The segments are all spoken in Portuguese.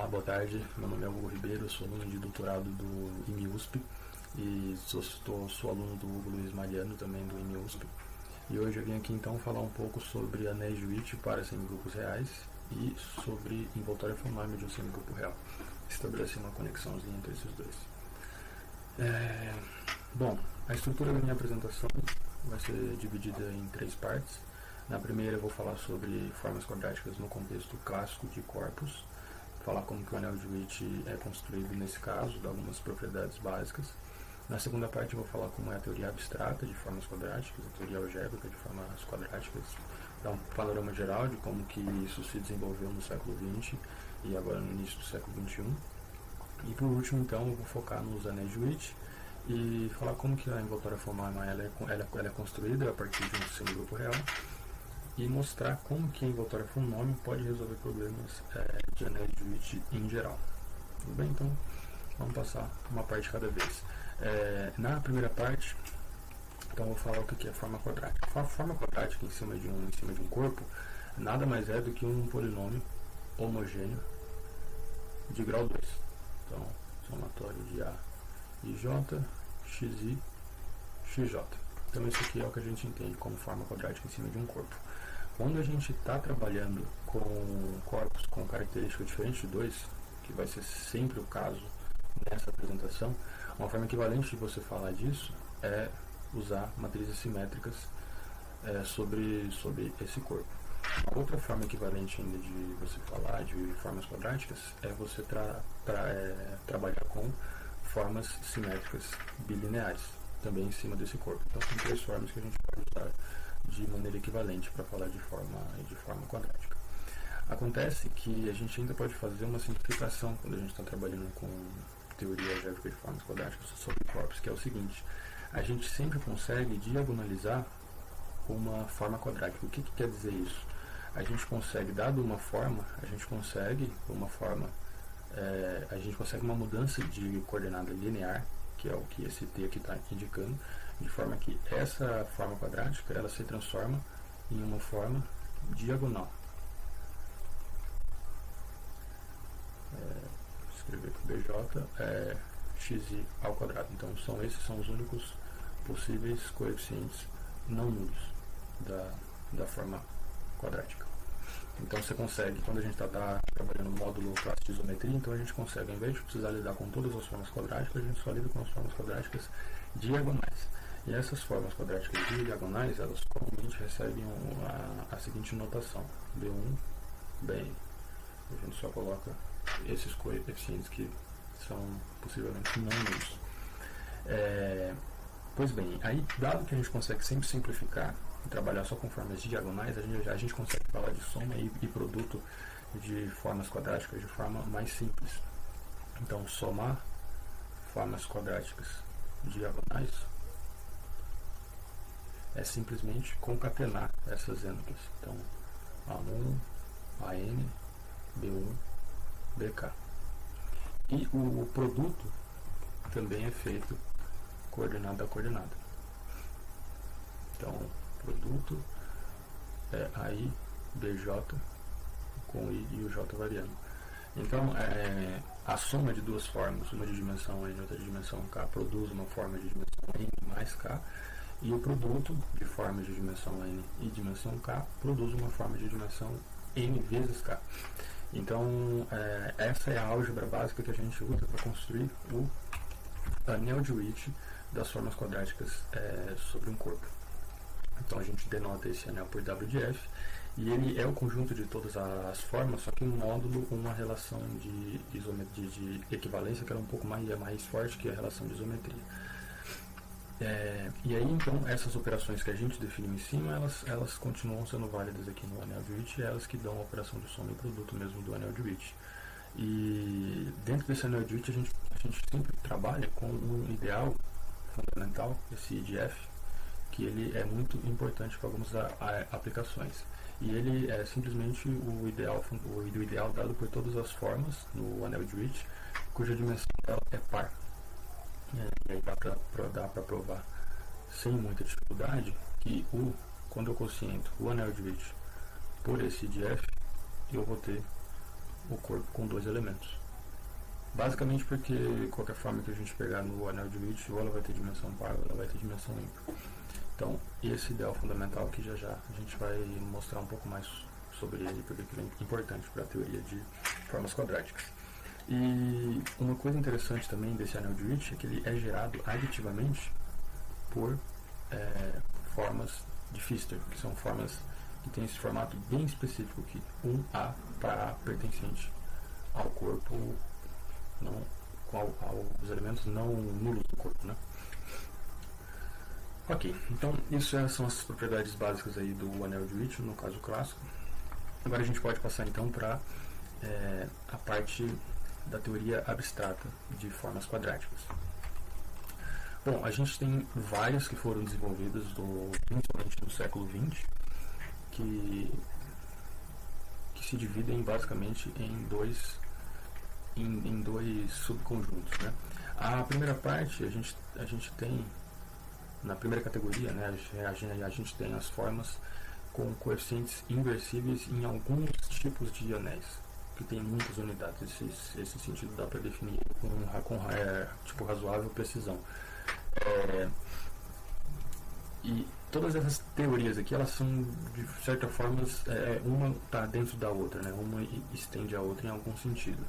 Olá, boa tarde. Meu nome é Hugo Ribeiro, sou aluno de doutorado do IME-USP e sou aluno do Hugo Luiz Mariano, também do IME-USP. E hoje eu vim aqui então falar um pouco sobre anéis de Witt para semigrupos reais e sobre envoltório fonômico de um semigrupo real. Estabelecer uma conexãozinha entre esses dois. Bom, a estrutura da minha apresentação vai ser dividida em 3 partes. Na primeira eu vou falar sobre formas quadráticas no contexto clássico de corpos, falar como que o anel de Witt é construído nesse caso, dar algumas propriedades básicas. Na segunda parte eu vou falar como é a teoria abstrata de formas quadráticas, a teoria algébrica de formas quadráticas, dar um panorama geral de como que isso se desenvolveu no século XX e agora no início do século XXI. E por último então eu vou focar nos anéis de Witt e falar como que a envoltória fonômica ela é construída a partir de um semigrupo real e mostrar como que a envoltória fonômica pode resolver problemas de anéis de Witt em geral. Tudo bem? Então vamos passar uma parte de cada vez. Na primeira parte, então eu vou falar o que é forma quadrática. A forma quadrática em cima de um corpo nada mais é do que um polinômio homogêneo de grau 2. Então, somatório de A e J, XI, XJ. Então isso aqui é o que a gente entende como forma quadrática em cima de um corpo. Quando a gente está trabalhando com corpos com característica diferente de 2, que vai ser sempre o caso nessa apresentação, uma forma equivalente de você falar disso é usar matrizes simétricas sobre esse corpo. Uma outra forma equivalente ainda de você falar de formas quadráticas é você trabalhar com formas simétricas bilineares, também em cima desse corpo. Então são 3 formas que a gente pode usar de maneira equivalente para falar de forma quadrática. Acontece que a gente ainda pode fazer uma simplificação quando a gente está trabalhando com teoria algébrica de formas quadráticas sobre corpos, que é o seguinte: a gente sempre consegue diagonalizar uma forma quadrática. O que quer dizer isso? A gente consegue, dado uma forma, a gente consegue uma mudança de coordenada linear, que é o que esse T aqui está indicando, de forma que essa forma quadrática ela se transforma em uma forma diagonal. Escrever para BJ xi ao quadrado. Então esses são os únicos possíveis coeficientes não nulos da forma quadrática. Então você consegue, quando a gente está trabalhando no módulo classe de isometria, então a gente consegue, ao invés de precisar lidar com todas as formas quadráticas, a gente só lida com as formas quadráticas diagonais. E essas formas quadráticas diagonais, elas comumente recebem a seguinte notação: B1, Bn. A gente só coloca esses coeficientes que são possivelmente não nulos. Pois bem, aí, dado que a gente consegue sempre simplificar e trabalhar só com formas diagonais, a gente consegue falar de soma e produto de formas quadráticas de forma mais simples. Então, somar formas quadráticas diagonais é simplesmente concatenar essas ênfases. Então, A1, AN, B1, BK. E o produto também é feito coordenada a coordenada. Então, produto é AI, BJ, com I e o J variando. Então, a soma de 2 formas, uma de dimensão N e outra de dimensão K, produz uma forma de dimensão N mais K, e o produto de formas de dimensão N e dimensão K produz uma forma de dimensão N vezes K. Então, essa é a álgebra básica que a gente usa para construir o anel de Witt das formas quadráticas sobre um corpo. Então a gente denota esse anel por W de F, e ele é o conjunto de todas as formas, só que um módulo, uma relação de equivalência que era um pouco mais forte que a relação de isometria. E aí então essas operações que a gente definiu em cima, elas continuam sendo válidas aqui no anel de Witt, e elas que dão a operação de soma e produto mesmo do anel de Witt. E dentro desse anel de Witt a gente sempre trabalha com um ideal fundamental, esse I de F, que ele é muito importante para algumas aplicações. E ele é simplesmente o ideal dado por todas as formas no anel de Witt, cuja dimensão dela é par. E aí dá para provar sem muita dificuldade que quando eu quociento o anel de Witt por esse I de F, eu vou ter o corpo com 2 elementos. Basicamente porque qualquer forma que a gente pegar no anel de Witt, ou ela vai ter dimensão par, ou ela vai ter dimensão ímpar. Então, esse ideal fundamental que já a gente vai mostrar um pouco mais sobre ele, porque ele é importante para a teoria de formas quadráticas. E uma coisa interessante também desse anel de Witt é que ele é gerado aditivamente por formas de Pfister, que são formas que têm esse formato bem específico aqui, 1A para A pertencente ao corpo, não, aos elementos não nulos do corpo, né? Ok, então isso são as propriedades básicas aí do anel de Witt, no caso clássico. Agora a gente pode passar então para a parte da teoria abstrata de formas quadráticas. Bom, a gente tem várias que foram desenvolvidas, principalmente no século XX, que se dividem basicamente em dois subconjuntos, né? A primeira parte, a gente tem, na primeira categoria, né, a gente tem as formas com coeficientes inversíveis em alguns tipos de anéis, que tem muitas unidades. Esse sentido dá para definir com tipo razoável precisão. E todas essas teorias aqui, elas são de certa forma, uma está dentro da outra, né? Uma estende a outra em algum sentido.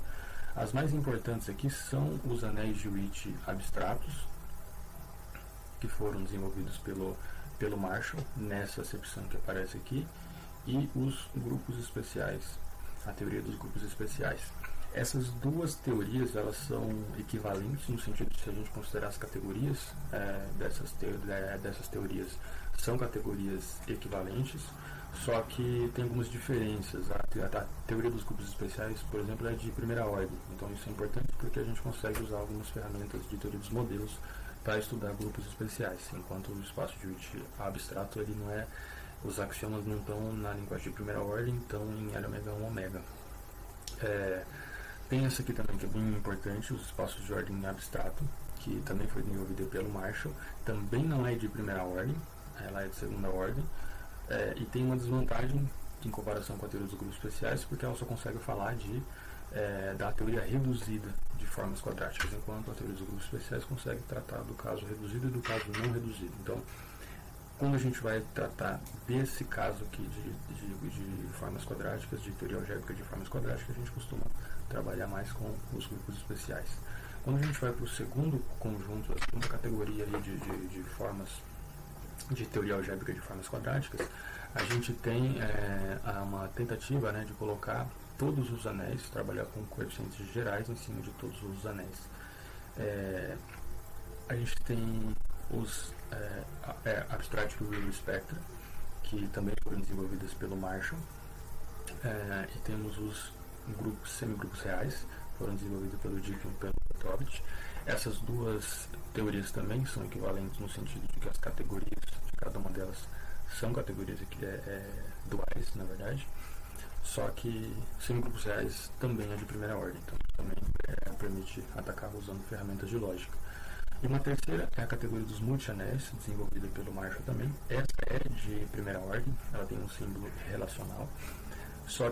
As mais importantes aqui são os anéis de Witt abstratos, que foram desenvolvidos pelo Marshall, nessa acepção que aparece aqui, e os grupos especiais, a teoria dos grupos especiais. Essas duas teorias, elas são equivalentes, no sentido de, se a gente considerar as categorias dessas teorias, são categorias equivalentes, só que tem algumas diferenças. A teoria dos grupos especiais, por exemplo, é de primeira ordem, então isso é importante porque a gente consegue usar algumas ferramentas de teoria dos modelos para estudar grupos especiais, enquanto o espaço de Witt abstrato, ele não é, os axiomas não estão na linguagem de primeira ordem, estão em L ômega 1 ômega. Tem essa aqui também que é bem importante, os espaços de ordem abstrato, que também foi desenvolvida pelo Marshall, também não é de primeira ordem, ela é de segunda ordem, e tem uma desvantagem em comparação com a teoria dos grupos especiais, porque ela só consegue falar da teoria reduzida de formas quadráticas, enquanto a teoria dos grupos especiais consegue tratar do caso reduzido e do caso não reduzido. Então, quando a gente vai tratar desse caso aqui de formas quadráticas, de teoria algébrica de formas quadráticas, a gente costuma trabalhar mais com os grupos especiais. Quando a gente vai para o segundo conjunto, a segunda categoria ali de formas de teoria algébrica de formas quadráticas, a gente tem uma tentativa, né, de colocar todos os anéis, trabalhar com coeficientes gerais em cima de todos os anéis. A gente tem os Abstract Real Spectra, que também foram desenvolvidas pelo Marshall, e temos os semigrupos reais, foram desenvolvidos pelo Dick e pelo Tobit. Essas duas teorias também são equivalentes no sentido de que as categorias de cada uma delas são categorias aqui, duais, na verdade, só que semigrupos reais também é de primeira ordem, então também permite atacar usando ferramentas de lógica. E uma terceira é a categoria dos multianéis, desenvolvida pelo Marshall também. Essa é de primeira ordem, ela tem um símbolo relacional, só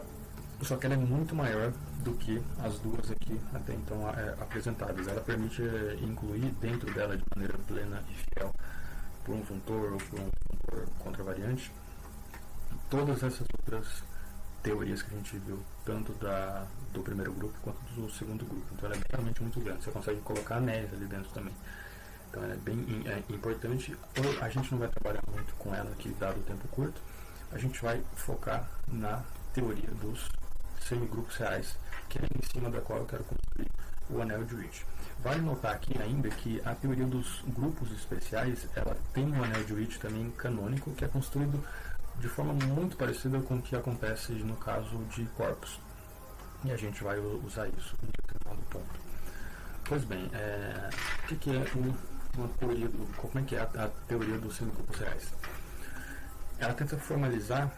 que ela é muito maior do que as duas aqui até então apresentadas. Ela permite incluir dentro dela de maneira plena e fiel, por um funtor ou por um funtor contravariante, todas essas outras teorias que a gente viu, tanto do primeiro grupo quanto do segundo grupo. Então ela é realmente muito grande, você consegue colocar anéis ali dentro também. Então ela é bem importante. A gente não vai trabalhar muito com ela aqui, dado o tempo curto. A gente vai focar na teoria dos semigrupos reais, que é em cima da qual eu quero construir o anel de Witt. Vale notar aqui ainda que a teoria dos grupos especiais, ela tem um anel de Witt também canônico, que é construído de forma muito parecida com o que acontece no caso de corpos. E a gente vai usar isso em determinado ponto. Pois bem, o que é uma teoria como é que é a teoria dos semigrupos reais? Ela tenta formalizar,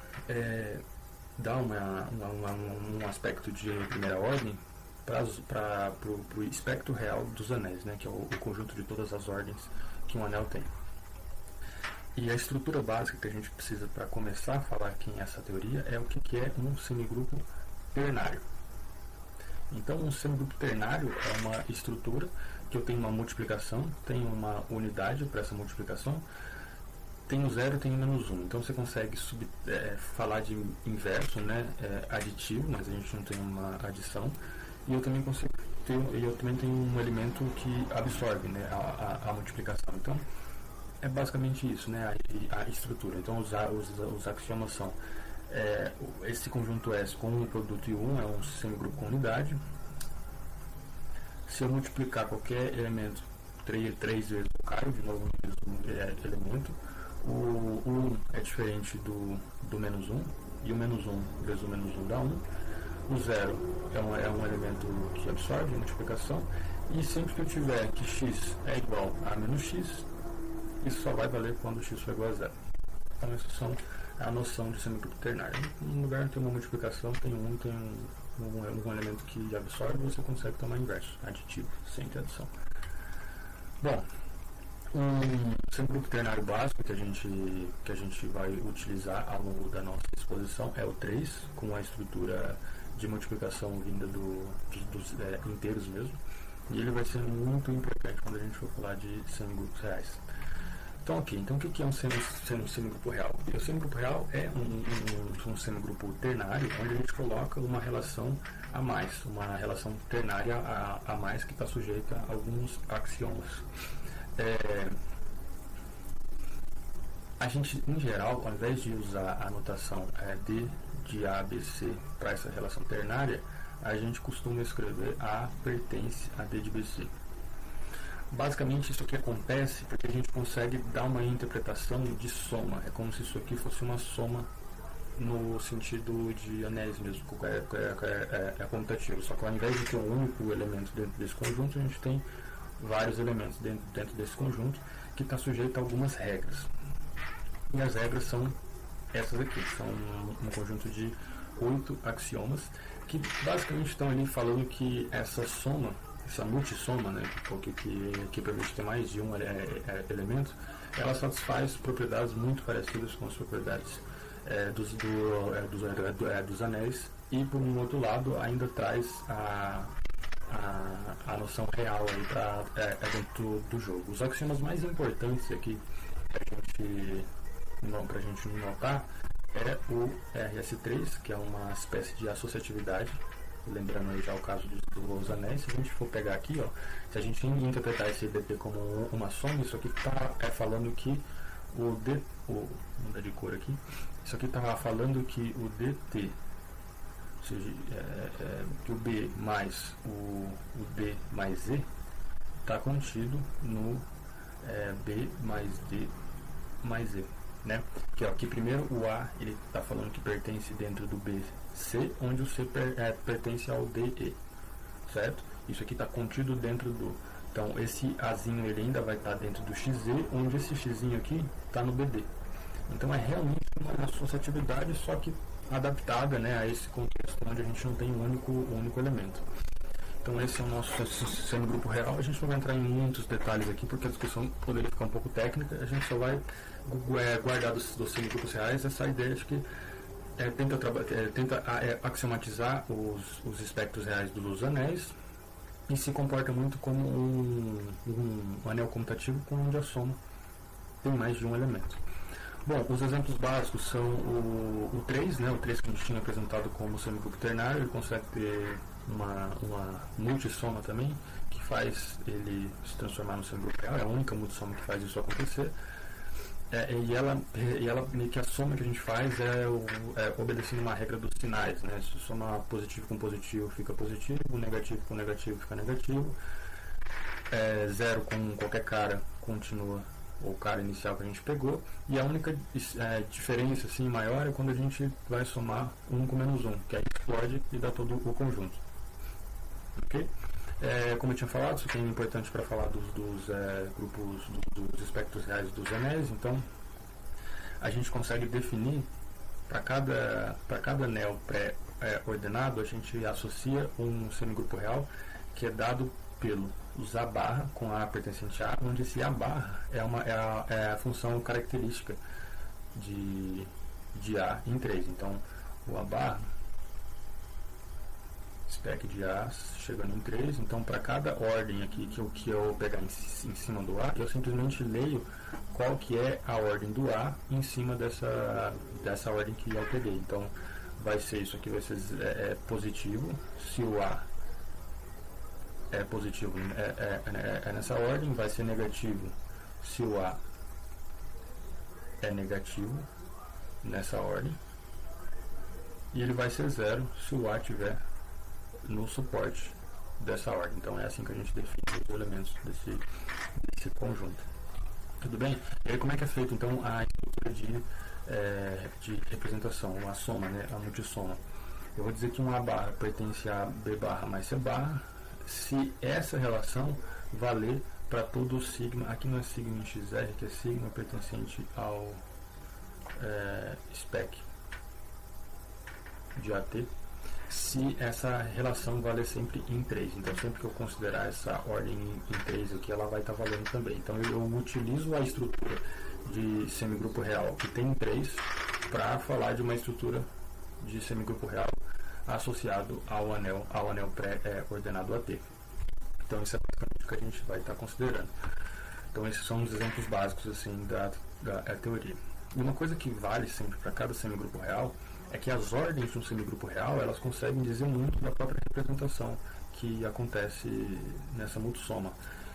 dar um aspecto de primeira ordem para o espectro real dos anéis, né, que é o conjunto de todas as ordens que um anel tem. E a estrutura básica que a gente precisa para começar a falar aqui nessa teoria é o que é um semigrupo ternário. Então, um semigrupo ternário é uma estrutura que eu tenho uma multiplicação, tenho uma unidade para essa multiplicação, tenho 0 e tenho menos 1. Então, você consegue falar de inverso, né, aditivo, mas a gente não tem uma adição. E eu também consigo tenho um elemento que absorve, né, a multiplicação. Então, é basicamente isso, né, a estrutura. Então, os axiomas são esse conjunto S com um produto e 1 é um semigrupo com unidade. Se eu multiplicar qualquer elemento 3 vezes, eu caio de novo no mesmo elemento. O 1 é diferente do menos 1, e o menos 1 vezes o menos 1 dá 1. O 0 é um elemento que absorve a multiplicação, e sempre que eu tiver que x é igual a menos x, isso só vai valer quando x for igual a 0. Então, essas é a noção de semigrupo ternário. No lugar tem uma multiplicação, tem um elemento que absorve, você consegue tomar inverso, aditivo, sem ter adição. Bom, um semigrupo ternário básico que a gente vai utilizar ao longo da nossa exposição é o 3, com a estrutura de multiplicação vinda dos inteiros mesmo, e ele vai ser muito importante quando a gente for falar de semigrupos reais. Então, o que é um semigrupo real? O semigrupo real é um semigrupo ternário, onde a gente coloca uma relação a mais, uma relação ternária a mais que está sujeita a alguns axiomas. A gente, em geral, ao invés de usar a notação D de A, B, C para essa relação ternária, a gente costuma escrever A pertence a D de B, C. Basicamente, isso aqui acontece porque a gente consegue dar uma interpretação de soma. É como se isso aqui fosse uma soma no sentido de anéis mesmo, é comutativo. Só que ao invés de ter um único elemento dentro desse conjunto, a gente tem vários elementos dentro desse conjunto que está sujeito a algumas regras. E as regras são essas aqui, são um conjunto de 8 axiomas que basicamente estão ali falando que essa soma, essa multissoma, né, que permite ter mais de um elemento, ela satisfaz propriedades muito parecidas com as propriedades dos anéis, e por um outro lado ainda traz a noção real aí dentro do jogo. Os axiomas mais importantes aqui para a gente notar é o RS3, que é uma espécie de associatividade, lembrando aí já o caso dos anéis. Se a gente for pegar aqui, se a gente interpretar esse DT como uma soma, isso aqui está falando que vou mudar de cor aqui, isso aqui está falando que o DT, ou seja, que o B mais o D mais Z está contido no B mais D mais Z, né? Que aqui primeiro o A ele está falando que pertence dentro do BC, onde o C pertence ao DE, certo? Isso aqui está contido dentro do... Então esse Azinho ele ainda vai estar dentro do XZ, onde esse Xzinho aqui está no BD. Então é realmente uma associatividade, só que adaptada, né, a esse contexto onde a gente não tem um único elemento. Então esse é o nosso semigrupo real. A gente não vai entrar em muitos detalhes aqui, porque a discussão poderia ficar um pouco técnica. A gente só vai guardar dos semigrupos reais essa ideia de que tenta axiomatizar os espectros reais dos anéis, e se comporta muito como um anel comutativo onde a soma tem mais de um elemento. Bom, os exemplos básicos são o 3, né? O 3 que a gente tinha apresentado como semigrupo ternário. Ele consegue ter uma multissoma também, que faz ele se transformar no semigrupo real. É a única multissoma que faz isso acontecer. E ela meio que a soma que a gente faz obedecendo uma regra dos sinais, né? Se somar positivo com positivo fica positivo, negativo com negativo fica negativo, 0 com qualquer cara continua o cara inicial que a gente pegou, e a única diferença assim maior é quando a gente vai somar 1 com menos 1, que aí explode e dá todo o conjunto. Ok? Como eu tinha falado, isso aqui é importante para falar dos grupos, dos espectros reais dos anéis. Então a gente consegue definir para cada anel pré-ordenado, a gente associa um semigrupo real que é dado pelo usar barra com A pertencente a, onde esse A barra é a função característica de A em 3. Então o A barra spec de A chegando em 3. Então, para cada ordem aqui que eu pegar em cima do A, eu simplesmente leio qual que é a ordem do A em cima dessa ordem que eu peguei. Então, vai ser isso aqui, vai ser positivo se o A é positivo nessa ordem, vai ser negativo se o A é negativo nessa ordem, e ele vai ser 0 se o A estiver no suporte dessa ordem. Então é assim que a gente define os elementos desse conjunto. Tudo bem? E aí como é que é feito então a estrutura de representação, a soma, né, a multissoma? Eu vou dizer que um A barra pertence a B barra mais C barra se essa relação valer para todo o sigma. Aqui não é sigma em XR, que é sigma pertencente ao spec de AT, se essa relação valer sempre em 3. Então, sempre que eu considerar essa ordem em 3 aqui, ela vai estar valendo também. Então, eu utilizo a estrutura de semigrupo real que tem 3 para falar de uma estrutura de semigrupo real associado ao anel pré-ordenado AT. Então, isso é basicamente o que a gente vai estar considerando. Então, esses são os exemplos básicos assim, da teoria. E uma coisa que vale sempre para cada semigrupo real é que as ordens de um semigrupo real, elas conseguem dizer muito da própria representação que acontece nessa multissoma.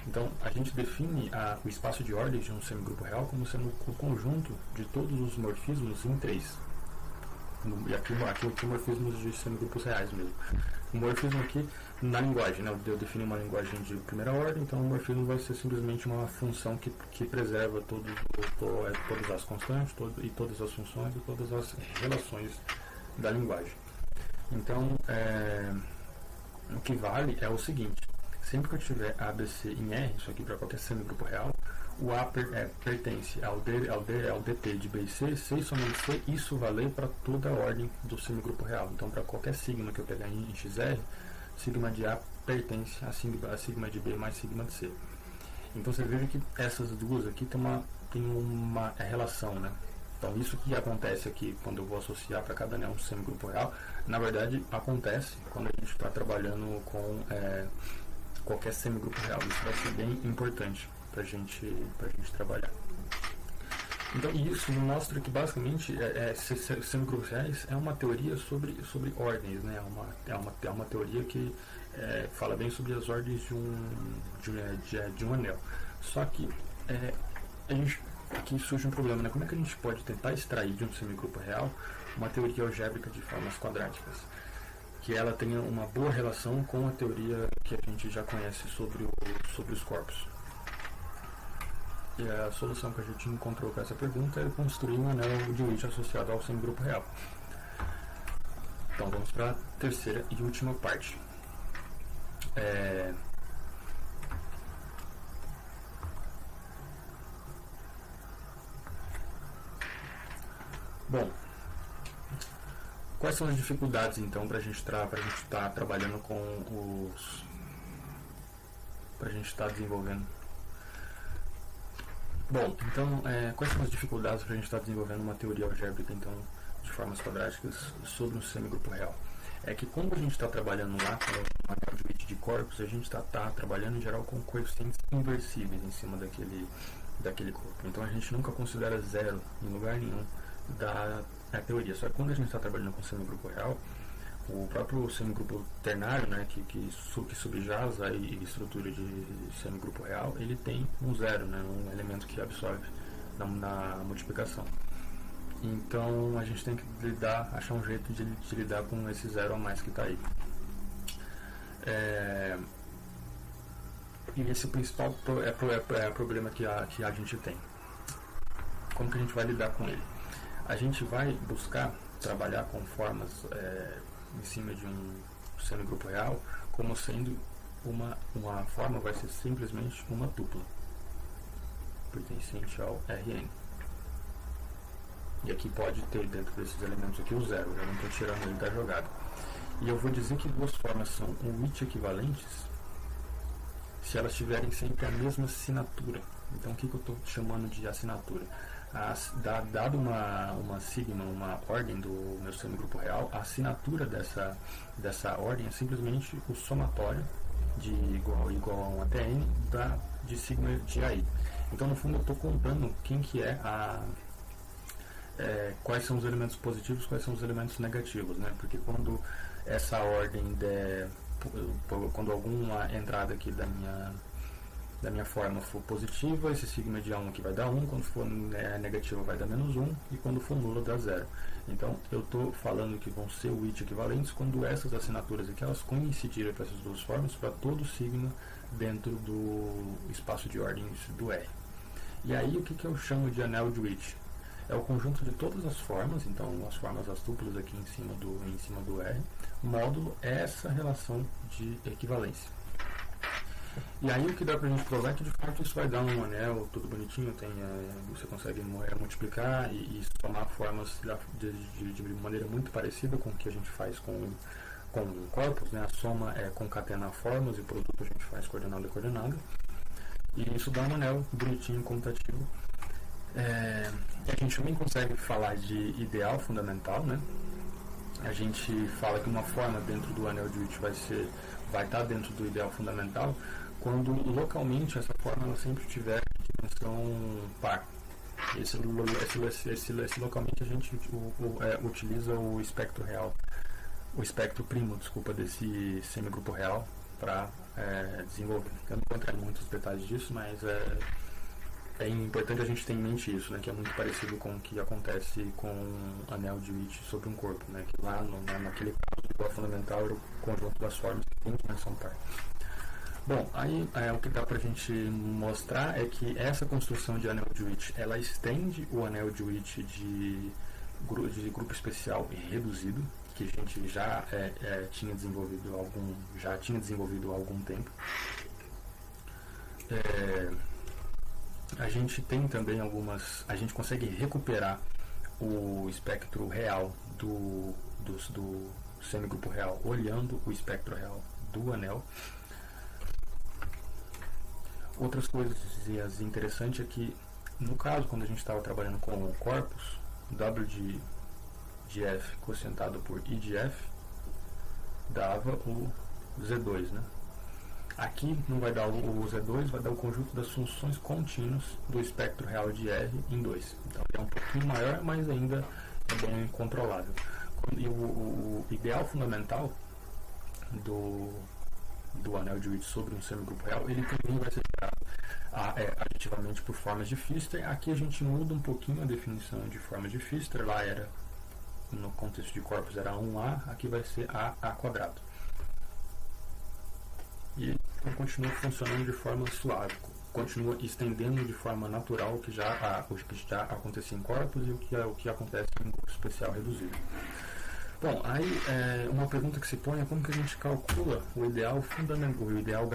Então, a gente define o espaço de ordens de um semigrupo real como sendo o conjunto de todos os morfismos em 3. E aqui morfismos de semigrupos reais mesmo. O morfismo aqui, na linguagem, né? Eu defini uma linguagem de primeira ordem, então o morfismo vai ser simplesmente uma função que preserva todas as constantes, e todas as funções e todas as relações da linguagem. Então, o que vale é o seguinte: sempre que eu tiver ABC em R, isso aqui para qualquer semigrupo real, o A pertence ao DT de B e C, C e somente C, isso valer para toda a ordem do semigrupo real. Então, para qualquer sigma que eu pegar em XR, sigma de A pertence a sigma de B mais sigma de C. Então, você veja que essas duas aqui tem uma relação, né? Então, isso que acontece aqui, quando eu vou associar para cada anel um semigrupo real, na verdade, acontece quando a gente está trabalhando com qualquer semigrupo real. Isso vai ser bem importante para a gente trabalhar. Então, isso mostra que basicamente semigrupos reais é uma teoria sobre ordens, né? É uma teoria que fala bem sobre as ordens de um anel. Só que aqui surge um problema, né? Como é que a gente pode tentar extrair de um semigrupo real uma teoria algébrica de formas quadráticas, que ela tenha uma boa relação com a teoria que a gente já conhece sobre os corpos? E a solução que a gente encontrou para essa pergunta é construir um anel de Witt associado ao semigrupo real. Então vamos para a terceira e última parte. Bom, quais são as dificuldades então para a gente estar trabalhando com para a gente estar desenvolvendo? Bom, então, quais são as dificuldades para a gente estar desenvolvendo uma teoria algébrica então, de formas quadráticas sobre um semigrupo real? É que quando a gente está trabalhando lá com o anel de Witt de corpos, a gente está trabalhando em geral com coeficientes inversíveis em cima daquele corpo. Então a gente nunca considera zero em lugar nenhum da teoria. Só que quando a gente está trabalhando com semigrupo real, o próprio semigrupo ternário, né, que subjaz a estrutura de semigrupo real, ele tem um zero, né, um elemento que absorve na multiplicação. Então a gente tem que achar um jeito de lidar com esse zero a mais que está aí. E esse principal problema que a gente tem. Como que a gente vai lidar com ele? A gente vai buscar trabalhar com formas em cima de um semigrupo real, como sendo uma forma vai ser simplesmente uma tupla pertencente ao Rn. E aqui pode ter dentro desses elementos aqui o zero, eu não estou tirando ele da jogada. E eu vou dizer que duas formas são Witt equivalentes se elas tiverem sempre a mesma assinatura. Então o que eu estou chamando de assinatura? Dado uma sigma, uma ordem do meu semigrupo real, a assinatura dessa ordem é simplesmente o somatório de igual a 1 até n de sigma de AI. Então, no fundo, eu estou contando quem que quais são os elementos positivos, quais são os elementos negativos, né? Porque quando essa ordem quando alguma entrada aqui da minha forma for positiva, esse sigma de A1 aqui vai dar 1, quando for negativa vai dar menos 1, e quando for nulo dá 0. Então, eu estou falando que vão ser o it equivalentes quando essas assinaturas aqui, elas coincidirem para essas duas formas, para todo sigma dentro do espaço de ordens do R. E aí, o que eu chamo de anel de Witt? É o conjunto de todas as formas, então as formas as tuplas aqui em cima do R, módulo é essa relação de equivalência. E aí o que dá pra gente provar é que de fato isso vai dar um anel tudo bonitinho, você consegue multiplicar e somar formas de maneira muito parecida com o que a gente faz com corpos, né? A soma é concatenar formas e o produto a gente faz coordenada a coordenada. E isso dá um anel bonitinho, comutativo. A gente também consegue falar de ideal fundamental, né? A gente fala que uma forma dentro do anel de Witt vai estar dentro do ideal fundamental quando localmente essa forma ela sempre tiver dimensão par. Esse localmente a gente utiliza o espectro real, o espectro primo, desse semigrupo real para desenvolver. Eu não vou entrar em muitos detalhes disso, mas é importante a gente ter em mente isso, né, que é muito parecido com o que acontece com o anel de Witt sobre um corpo, né, que lá naquele caso o fundamental era o conjunto das formas que tem dimensão par. Bom, aí o que dá pra gente mostrar é que essa construção de anel de Witt, ela estende o anel de Witt de grupo especial reduzido, que a gente já tinha desenvolvido há algum tempo. A gente tem também a gente consegue recuperar o espectro real do semigrupo real olhando o espectro real do anel. Outras coisas interessantes é que, no caso, quando a gente estava trabalhando com o corpus, W de F quocientado por I de F dava o Z2, né? Aqui não vai dar o Z2, vai dar o conjunto das funções contínuas do espectro real de R em 2. Então é um pouquinho maior, mas ainda é bem controlável. E o ideal fundamental do anel de Witt sobre um semigrupo real, ele também vai ser gerado aditivamente por formas de Pfister. Aqui a gente muda um pouquinho a definição de formas de Pfister. Lá era, no contexto de corpos, era 1A, aqui vai ser A quadrado. E continua funcionando de forma suave, continua estendendo de forma natural o que já acontecia em corpos e o que acontece em grupo especial reduzido. Bom, aí uma pergunta que se põe é como que a gente calcula o ideal fundamental, o ideal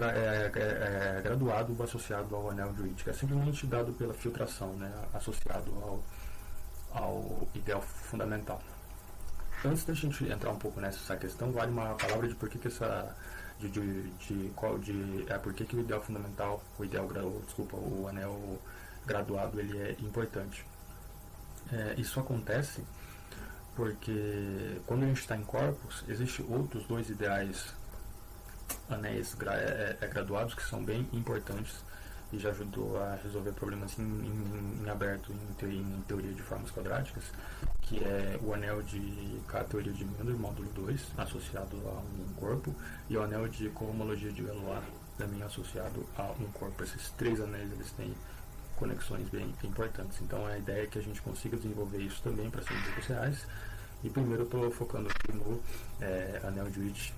graduado associado ao anel de Witt, que é simplesmente dado pela filtração, né, associado ao ideal fundamental. Antes da gente entrar um pouco nessa questão, vale uma palavra de por que por que o ideal fundamental, o anel graduado, ele é importante. Isso acontece porque quando a gente está em corpus, existem outros dois ideais anéis graduados que são bem importantes e já ajudou a resolver problemas em aberto em teoria de formas quadráticas, que é o anel de teoria de Miller, módulo 2, associado a um corpo, e o anel de cohomologia de Galois, também associado a um corpo. Esses três anéis eles têm conexões bem importantes. Então a ideia é que a gente consiga desenvolver isso também para semigrupos reais. E primeiro eu estou focando aqui no anel de Witt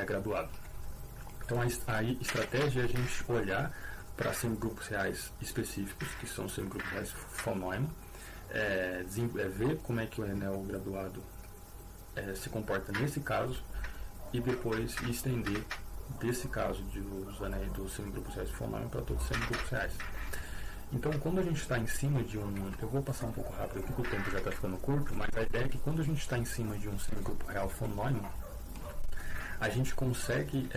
graduado. Então a estratégia é a gente olhar para semigrupos reais específicos, que são semigrupos reais von Neumann, ver como é que o anel graduado se comporta nesse caso e depois estender desse caso dos semigrupos reais von Neumann para todos os semigrupos reais. Então, quando a gente está em cima de eu vou passar um pouco rápido aqui, porque o tempo já está ficando curto, mas a ideia é que quando a gente está em cima de um semigrupo real von Neumann, a gente consegue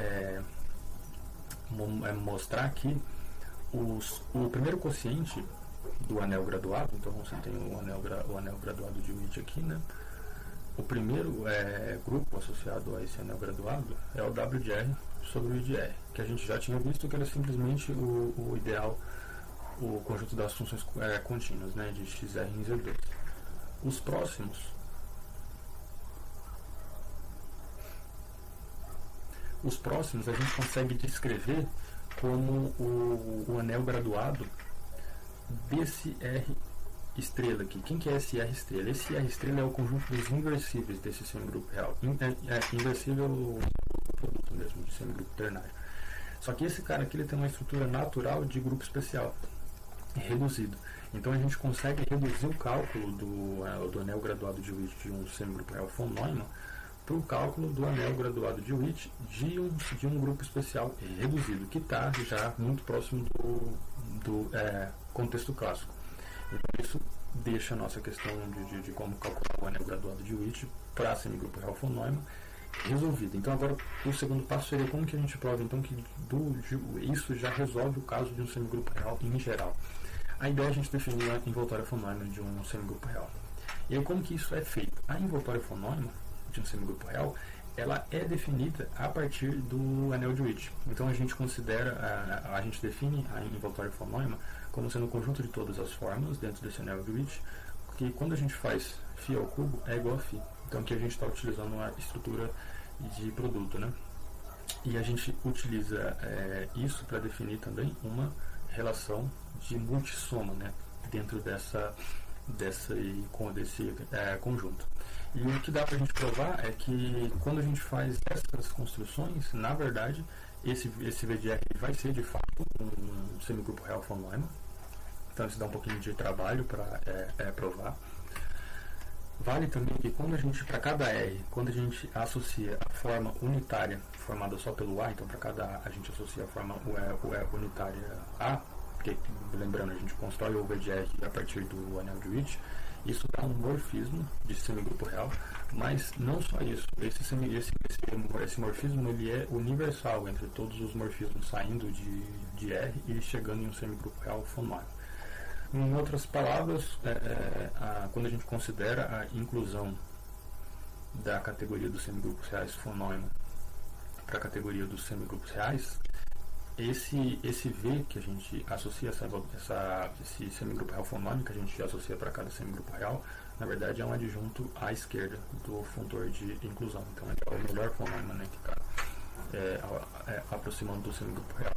mostrar que o primeiro quociente do anel graduado. Então você tem o anel graduado de Witt aqui, né? O primeiro grupo associado a esse anel graduado é o W de R sobre o I de R, que a gente já tinha visto que era simplesmente o ideal, o conjunto das funções contínuas, né, de XR em Z2. Os próximos a gente consegue descrever como o anel graduado desse R estrela aqui. Quem que é esse R estrela? Esse R estrela é o conjunto dos inversíveis desse semigrupo real. Inversível é o produto mesmo de semigrupo ternário. Só que esse cara aqui ele tem uma estrutura natural de grupo especial, reduzido. Então a gente consegue reduzir o cálculo do anel graduado de Witt de um semigrupo real von Neumann para o cálculo do anel graduado de Witt de um grupo especial reduzido, que está já muito próximo do contexto clássico. Então isso deixa a nossa questão de como calcular o anel graduado de Witt para semigrupo real von Neumann resolvida. Então agora o segundo passo seria como que a gente prova então que isso já resolve o caso de um semigrupo real em geral. A ideia é a gente definir a envoltória von Neumann de um semigrupo real. E aí como que isso é feito? A envoltória von Neumann de um semigrupo real, ela é definida a partir do anel de Witt. Então a gente define a envoltória von Neumann como sendo o conjunto de todas as fórmulas dentro desse anel de Witt, que quando a gente faz φ ao cubo é igual a φ. Então aqui a gente está utilizando uma estrutura de produto, né? E a gente utiliza isso para definir também uma relação de multissoma, né? Dentro desse conjunto. E o que dá para a gente provar é que quando a gente faz essas construções, na verdade, esse VDR vai ser de fato um semigrupo real von Neumann. Então isso dá um pouquinho de trabalho para provar. Vale também que para cada R, quando a gente associa a forma unitária formada só pelo A, então para cada A a gente associa a forma unitária A, porque lembrando, a gente constrói o VDR a partir do anel de Witt. Isso dá um morfismo de semigrupo real, mas não só isso. Esse morfismo ele é universal entre todos os morfismos saindo de R e chegando em um semigrupo real von Neumann. Em outras palavras, quando a gente considera a inclusão da categoria dos semigrupos reais von Neumann para a categoria dos semigrupos reais, esse V que a gente associa esse semigrupo real von Neumann, que a gente associa para cada semigrupo real, na verdade é um adjunto à esquerda do funtor de inclusão. Então é o melhor von Neumann, né, que está aproximando do semigrupo real.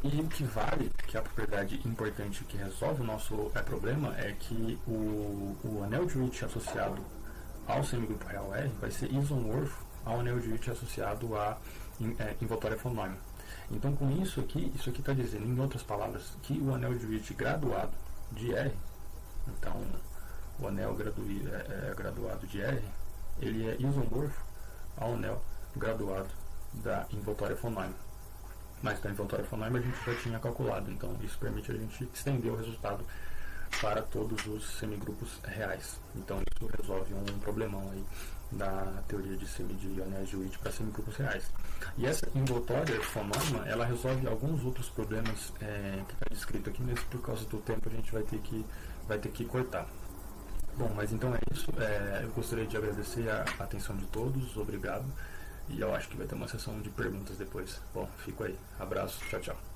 E o que vale, que é a propriedade importante que resolve o nosso problema, é que o anel de Witt associado ao semigrupo real R vai ser isomorfo ao anel de Witt associado à envoltória von Neumann. Então com isso aqui está dizendo, em outras palavras, que o anel de Witt graduado de R, então o anel graduado de R, ele é isomorfo ao anel graduado da envoltória von Neumann. Mas da envoltória von Neumann a gente já tinha calculado, então isso permite a gente estender o resultado para todos os semigrupos reais. Então isso resolve um problemão aí da teoria de anéis de Witt para semigrupos reais. E essa envoltória von Neumann, ela resolve alguns outros problemas que está descrito aqui, mas por causa do tempo a gente vai ter que cortar. Bom, mas então é isso. Eu gostaria de agradecer a atenção de todos, obrigado. E eu acho que vai ter uma sessão de perguntas depois. Bom, fico aí. Abraço, tchau, tchau.